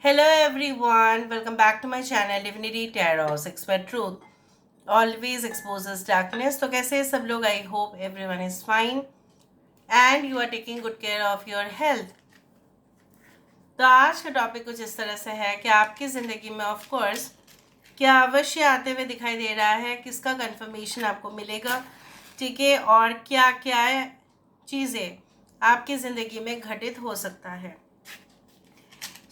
Hello everyone, welcome back to my channel Divinity Tarot Six Word Truth always exposes darkness. तो कैसे हैं सब लोग? I hope everyone is fine and you are taking good care of your health. तो आज का topic कुछ इस तरह से है कि आपकी ज़िंदगी में ऑफ कोर्स क्या अवश्य आते हुए दिखाई दे रहा है, किसका कंफर्मेशन आपको मिलेगा, ठीक है, और क्या क्या चीज़ें आपकी ज़िंदगी में घटित हो सकता है.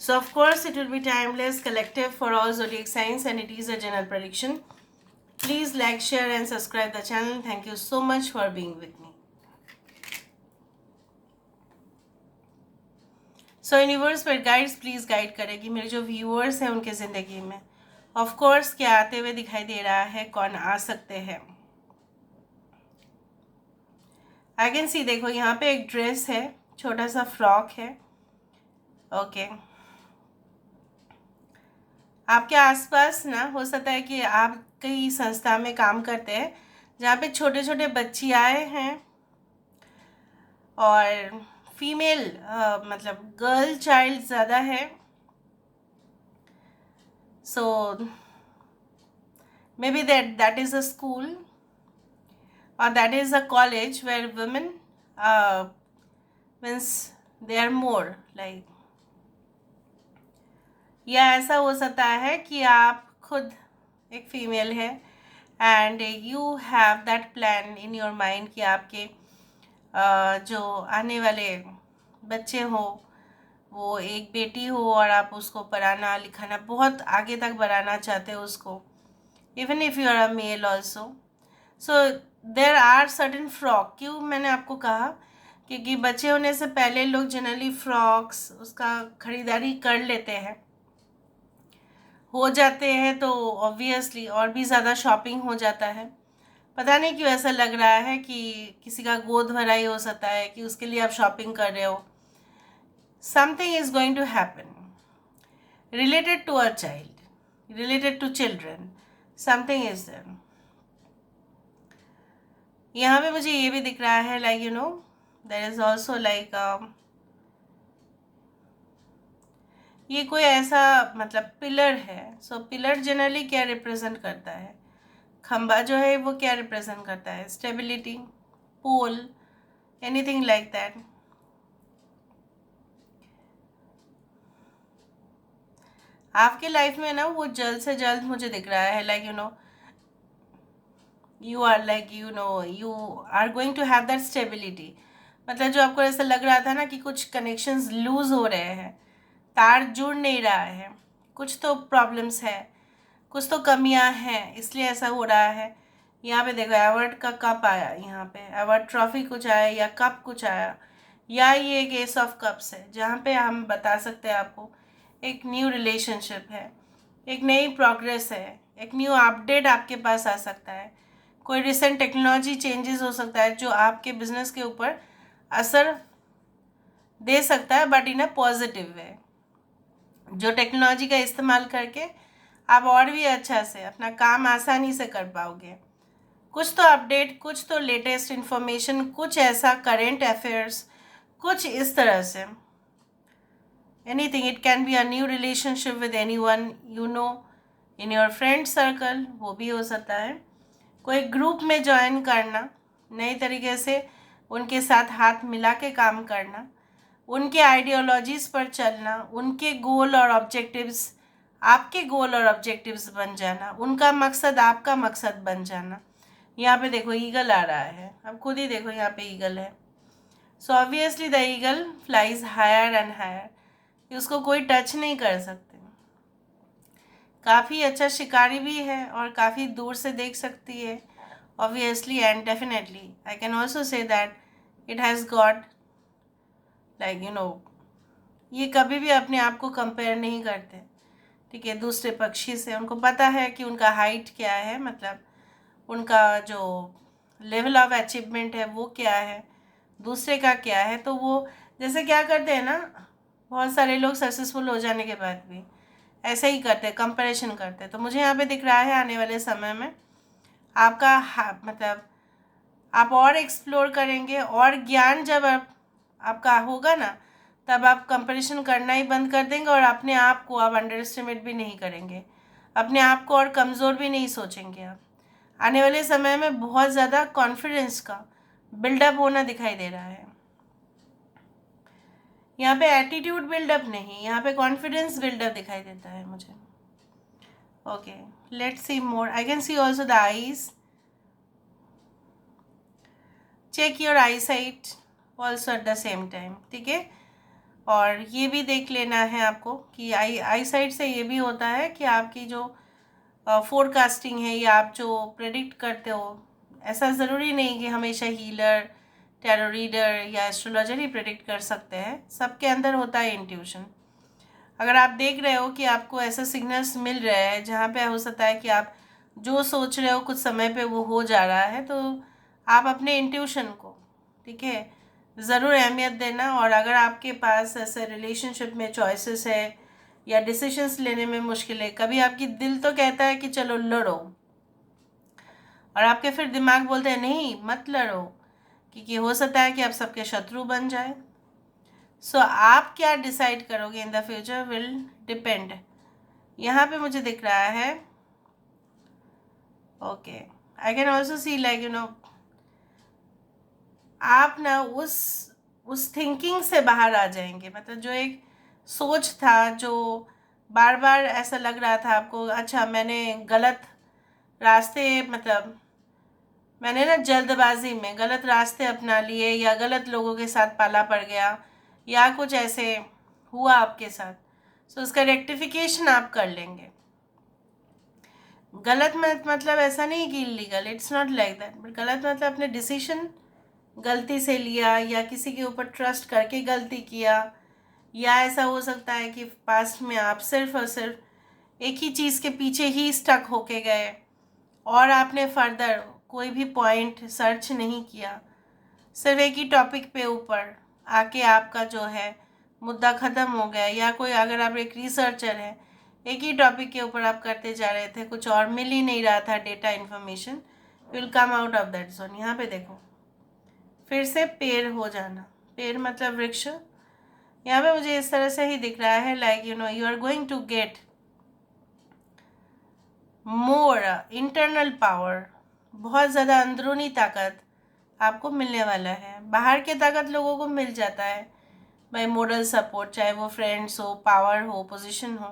So of course it will be timeless, collective for all zodiac signs, and it is a general prediction. Please like, share and subscribe the channel. Thank you so much for being with me. So universe पर guides please guide करेगी मेरे जो viewers हैं उनके ज़िंदगी में of course क्या आते हुए दिखाई दे रहा है, कौन आ सकते हैं. आई कैन सी, देखो यहाँ पे एक ड्रेस है, छोटा सा फ्रॉक है. ओके आपके आसपास ना हो सकता है कि आप कई संस्था में काम करते हैं जहाँ पे छोटे छोटे बच्चियाँ हैं और फीमेल मतलब गर्ल चाइल्ड ज़्यादा है. So may be that is a school और that is a college where women means they are more like, या ऐसा हो सकता है कि आप खुद एक फीमेल है and you have that plan in your mind कि आपके जो आने वाले बच्चे हो वो एक बेटी हो और आप उसको पढ़ाना लिखाना बहुत आगे तक बढ़ाना चाहते हो उसको, even if you are a male also. So there are certain frock. क्यों मैंने आपको कहा, क्योंकि बच्चे होने से पहले लोग जनरली फ्रॉक्स उसका ख़रीदारी कर लेते हैं, हो जाते हैं, तो ऑब्वियसली और भी ज़्यादा शॉपिंग हो जाता है. पता नहीं क्यों ऐसा लग रहा है कि किसी का गोद भराई हो सकता है कि उसके लिए आप शॉपिंग कर रहे हो. Something is going to happen related to a child, related to children. Something is there. यहाँ पे मुझे ये भी दिख रहा है like you know there is also like ये कोई ऐसा मतलब पिलर है. सो पिलर जनरली क्या रिप्रेजेंट करता है? खंबा जो है वो क्या रिप्रेजेंट करता है? Stability, pole, anything like that. आपके लाइफ में ना वो जल्द से जल्द मुझे दिख रहा है like you are going to have that stability. मतलब जो आपको ऐसा लग रहा था ना कि कुछ कनेक्शंस लूज हो रहे हैं, तार जुड़ नहीं रहा है, कुछ तो प्रॉब्लम्स है, कुछ तो कमियां हैं, इसलिए ऐसा हो रहा है. यहाँ पे देखो अवार्ड का कप आया, यहाँ पे अवार्ड ट्रॉफी कुछ आया या कप कुछ आया, या ये एक एस ऑफ कप्स है जहाँ पे हम बता सकते हैं आपको एक न्यू रिलेशनशिप है, एक नई प्रोग्रेस है, एक न्यू अपडेट आपके पास आ सकता है. कोई रिसेंट टेक्नोलॉजी चेंजेस हो सकता है जो आपके बिजनेस के ऊपर असर दे सकता है, but in a positive way, जो टेक्नोलॉजी का इस्तेमाल करके आप और भी अच्छा से अपना काम आसानी से कर पाओगे. कुछ तो अपडेट, कुछ तो लेटेस्ट इन्फॉर्मेशन, कुछ ऐसा करेंट अफेयर्स, कुछ इस तरह से. Anything, it can be a new relationship with anyone you know in your friend circle, वो भी हो सकता है. कोई ग्रुप में ज्वाइन करना, नए तरीके से उनके साथ हाथ मिला के काम करना, उनके आइडियोलॉजीज़ पर चलना, उनके गोल और ऑब्जेक्टिव्स आपके गोल और ऑब्जेक्टिव्स बन जाना, उनका मकसद आपका मकसद बन जाना. यहाँ पे देखो ईगल आ रहा है, अब खुद ही देखो यहाँ पे ईगल है. So obviously the eagle flies higher and higher, उसको कोई टच नहीं कर सकते. काफ़ी अच्छा शिकारी भी है और काफ़ी दूर से देख सकती है obviously, and definitely I can also say that it has got like ये कभी भी अपने आप को कंपेयर नहीं करते, ठीक है, दूसरे पक्षी से. उनको पता है कि उनका हाइट क्या है, मतलब उनका जो लेवल ऑफ अचीवमेंट है वो क्या है, दूसरे का क्या है. तो वो जैसे क्या करते हैं ना, बहुत सारे लोग सक्सेसफुल हो जाने के बाद भी ऐसे ही करते हैं, कंपैरिजन करते हैं. तो मुझे यहाँ पे दिख रहा है आने वाले समय में आपका मतलब आप और एक्सप्लोर करेंगे और ज्ञान जब आपका होगा ना, तब आप कंपैरिजन करना ही बंद कर देंगे और अपने आप को आप अंडर एस्टिमेट भी नहीं करेंगे, अपने आप को और कमज़ोर भी नहीं सोचेंगे। आप आने वाले समय में बहुत ज़्यादा कॉन्फिडेंस का बिल्डअप होना दिखाई दे रहा है। यहाँ पे एटीट्यूड बिल्डअप नहीं, यहाँ पे कॉन्फिडेंस बिल्डअप दिखाई देता है मुझे। Okay, let's see more. I can see also the eyes. Check your eye sight also at the same time, ठीक है। और ये भी देख लेना है आपको कि आई साइट से ये भी होता है कि आपकी जो फोरकास्टिंग है या आप जो प्रेडिक्ट करते हो, ऐसा ज़रूरी नहीं कि हमेशा हीलर, टैरो रीडर या एस्ट्रोलॉजर ही प्रेडिक्ट कर सकते हैं। सबके अंदर होता है इंट्यूशन। अगर आप देख रहे हो कि आपको ऐसा सिग्नल्स मिल रहे हैं जहाँ पे हो सकता है कि आप जो सोच रहे हो कुछ समय पे वो हो जा रहा है, तो आप अपने इंट्यूशन को, ठीक है, ज़रूर अहमियत देना। और अगर आपके पास ऐसे रिलेशनशिप में चॉइसेस है या डिसीजंस लेने में मुश्किल है, कभी आपकी दिल तो कहता है कि चलो लड़ो, और आपके फिर दिमाग बोलते हैं नहीं मत लड़ो, क्योंकि हो सकता है कि आप सबके शत्रु बन जाए। सो आप क्या डिसाइड करोगे in the future will depend. यहाँ पे मुझे दिख रहा है, okay, I can also see like आप ना उस थिंकिंग से बाहर आ जाएंगे। मतलब जो एक सोच था, जो बार बार ऐसा लग रहा था आपको, अच्छा मैंने गलत रास्ते, मतलब मैंने ना जल्दबाजी में गलत रास्ते अपना लिए या गलत लोगों के साथ पाला पड़ गया या कुछ ऐसे हुआ आपके साथ, सो उसका रेक्टिफिकेशन आप कर लेंगे। गलत मतलब ऐसा नहीं कि illegal, it's not like that, but गलत मतलब अपने डिसीजन गलती से लिया या किसी के ऊपर ट्रस्ट करके गलती किया, या ऐसा हो सकता है कि पास्ट में आप सिर्फ और सिर्फ एक ही चीज़ के पीछे ही स्टक होके गए और आपने फर्दर कोई भी पॉइंट सर्च नहीं किया, सिर्फ एक ही टॉपिक पे ऊपर आके आपका जो है मुद्दा ख़त्म हो गया। या कोई, अगर आप एक रिसर्चर हैं, एक ही टॉपिक के ऊपर आप करते जा रहे थे, कुछ और मिल ही नहीं रहा था data information, will come out of that zone. यहाँ पे देखो फिर से पेड़ हो जाना, पेड़ मतलब वृक्ष। यहाँ पे मुझे इस तरह से ही दिख रहा है like you are going to get more internal power, बहुत ज़्यादा अंदरूनी ताकत आपको मिलने वाला है। बाहर के ताकत लोगों को मिल जाता है बाई मोरल सपोर्ट, चाहे वो फ्रेंड्स हो, पावर हो, पोजीशन हो,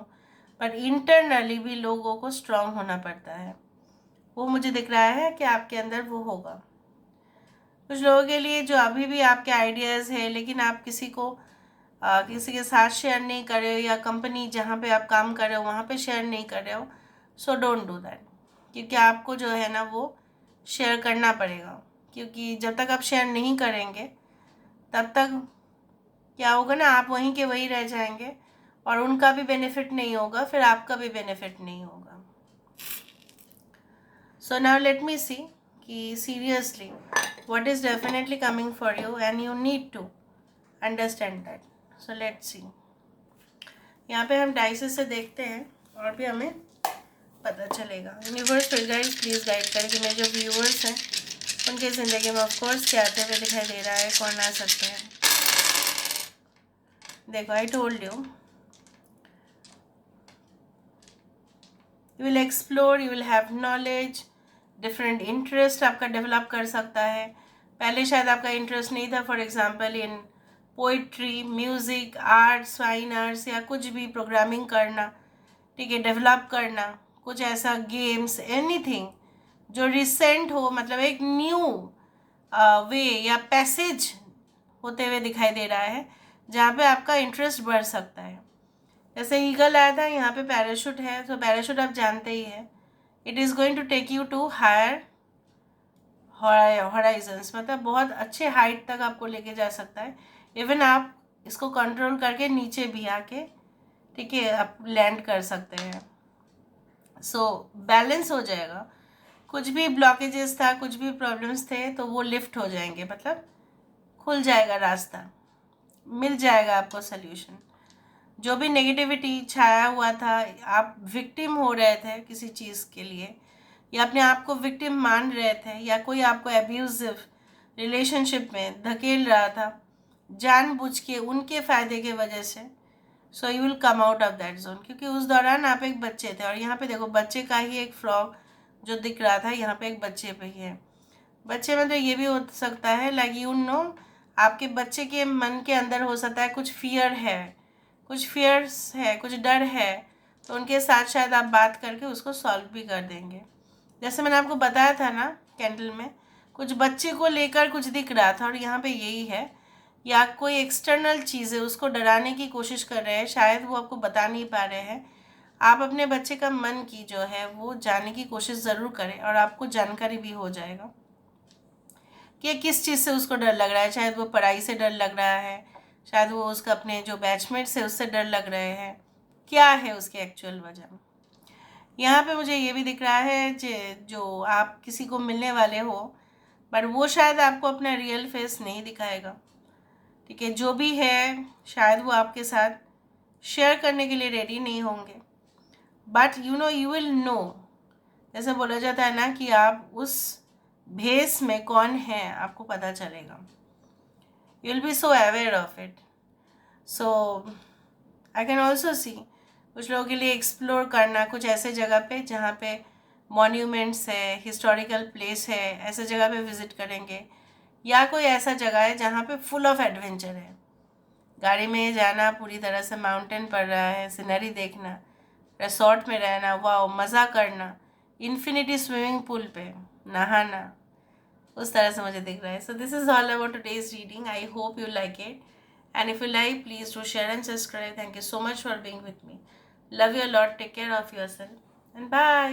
पर इंटरनली भी लोगों को स्ट्रांग होना पड़ता है। वो मुझे दिख रहा है कि आपके अंदर वो होगा। कुछ लोगों के लिए जो अभी भी आपके आइडियाज़ है लेकिन आप किसी के साथ शेयर नहीं कर रहे हो, या कंपनी जहाँ पे आप काम कर रहे हो वहाँ पे शेयर नहीं कर रहे हो, सो डोंट डू दैट, क्योंकि आपको जो है ना वो शेयर करना पड़ेगा। क्योंकि जब तक आप शेयर नहीं करेंगे तब तक क्या होगा ना, आप वहीं के वहीं रह जाएंगे और उनका भी बेनिफिट नहीं होगा, फिर आपका भी बेनिफिट नहीं होगा। सो नाउ लेट मी सी कि seriously what is definitely coming for you and you need to understand that. So let's see. यहाँ पे हम डाइसेस से देखते हैं और भी हमें पता चलेगा। यूनिवर्स फिर गाइड प्लीज़ गाइड करें कि मेरे जो व्यूअर्स हैं उनके ज़िंदगी में ऑफकोर्स क्या आते हुए दिखाई दे रहा है, कौन आ सकते हैं। देखो I told you will explore, you will have knowledge, different interest आपका डेवलप कर सकता है। पहले शायद आपका इंटरेस्ट नहीं था, for example in poetry, music, arts, fine arts या कुछ भी प्रोग्रामिंग करना, ठीक है, डेवलप करना, कुछ ऐसा गेम्स, एनीथिंग जो रिसेंट हो, मतलब एक न्यू वे या पैसेज होते हुए दिखाई दे रहा है जहाँ पे आपका इंटरेस्ट बढ़ सकता है। जैसे ईगल आया था, यहाँ पे पैराशूट है, तो पैराशूट आप जानते ही है, it is going to take you to higher horizons, मतलब बहुत अच्छे हाइट तक आपको लेके जा सकता है। इवन आप इसको कंट्रोल करके नीचे भी आके, ठीक है, आप लैंड कर सकते हैं। सो बैलेंस हो जाएगा, कुछ भी ब्लॉकेजेस था, कुछ भी प्रॉब्लम्स थे, तो वो लिफ्ट हो जाएंगे, मतलब खुल जाएगा रास्ता, मिल जाएगा आपको सल्यूशन। जो भी नेगेटिविटी छाया हुआ था, आप विक्टिम हो रहे थे किसी चीज़ के लिए, या अपने आप को विक्टिम मान रहे थे, या कोई आपको एब्यूजिव रिलेशनशिप में धकेल रहा था, जानबूझ के उनके फ़ायदे के वजह से, so you will come out of that zone. क्योंकि उस दौरान आप एक बच्चे थे, और यहाँ पे देखो बच्चे का ही एक फ्लॉ जो दिख रहा था यहाँ पे एक बच्चे पे ही है। बच्चे में तो ये भी हो सकता है लाइक यू नो आपके बच्चे के मन के अंदर हो सकता है कुछ फियर है, कुछ फियर्स है, कुछ डर है, तो उनके साथ शायद आप बात करके उसको सॉल्व भी कर देंगे। जैसे मैंने आपको बताया था ना कैंडल में, कुछ बच्चे को लेकर कुछ दिख रहा था और यहाँ पे यही है, या कोई एक्सटर्नल चीज़ है उसको डराने की कोशिश कर रहे हैं, शायद वो आपको बता नहीं पा रहे हैं। आप अपने बच्चे का मन की जो है वो जानने की कोशिश ज़रूर करें, और आपको जानकारी भी हो जाएगा कि किस चीज़ से उसको डर लग रहा है। शायद वो पढ़ाई से डर लग रहा है, शायद वो उसका अपने जो बैचमेट्स है उससे डर लग रहे हैं, क्या है उसकी एक्चुअल वजह। यहाँ पे मुझे ये भी दिख रहा है जो आप किसी को मिलने वाले हो, बट वो शायद आपको अपना रियल फेस नहीं दिखाएगा, ठीक है। जो भी है शायद वो आपके साथ शेयर करने के लिए रेडी नहीं होंगे, बट यू विल नो। जैसे बोला जाता है ना कि आप उस भेस में कौन है आपको पता चलेगा, you will be so aware of it. So I can also see कुछ लोगों के लिए एक्सप्लोर करना कुछ ऐसे जगह पे जहाँ पे मॉन्यूमेंट्स है, हिस्टोरिकल प्लेस है, ऐसे जगह पे विज़िट करेंगे, या कोई ऐसा जगह है जहाँ पे फुल ऑफ एडवेंचर है। गाड़ी में जाना, पूरी तरह से माउंटेन पड़ रहा है, सीनरी देखना, रिसोर्ट में रहना, वाह मज़ा करना, इन्फिनिटी स्विमिंग पूल पे नहाना, उस तरह से मुझे दिख रहा है। So this is all about today's reading. I hope you like it, and if you like please do share and subscribe. Thank you so much for being with me. Love you a lot. Take care of yourself and bye.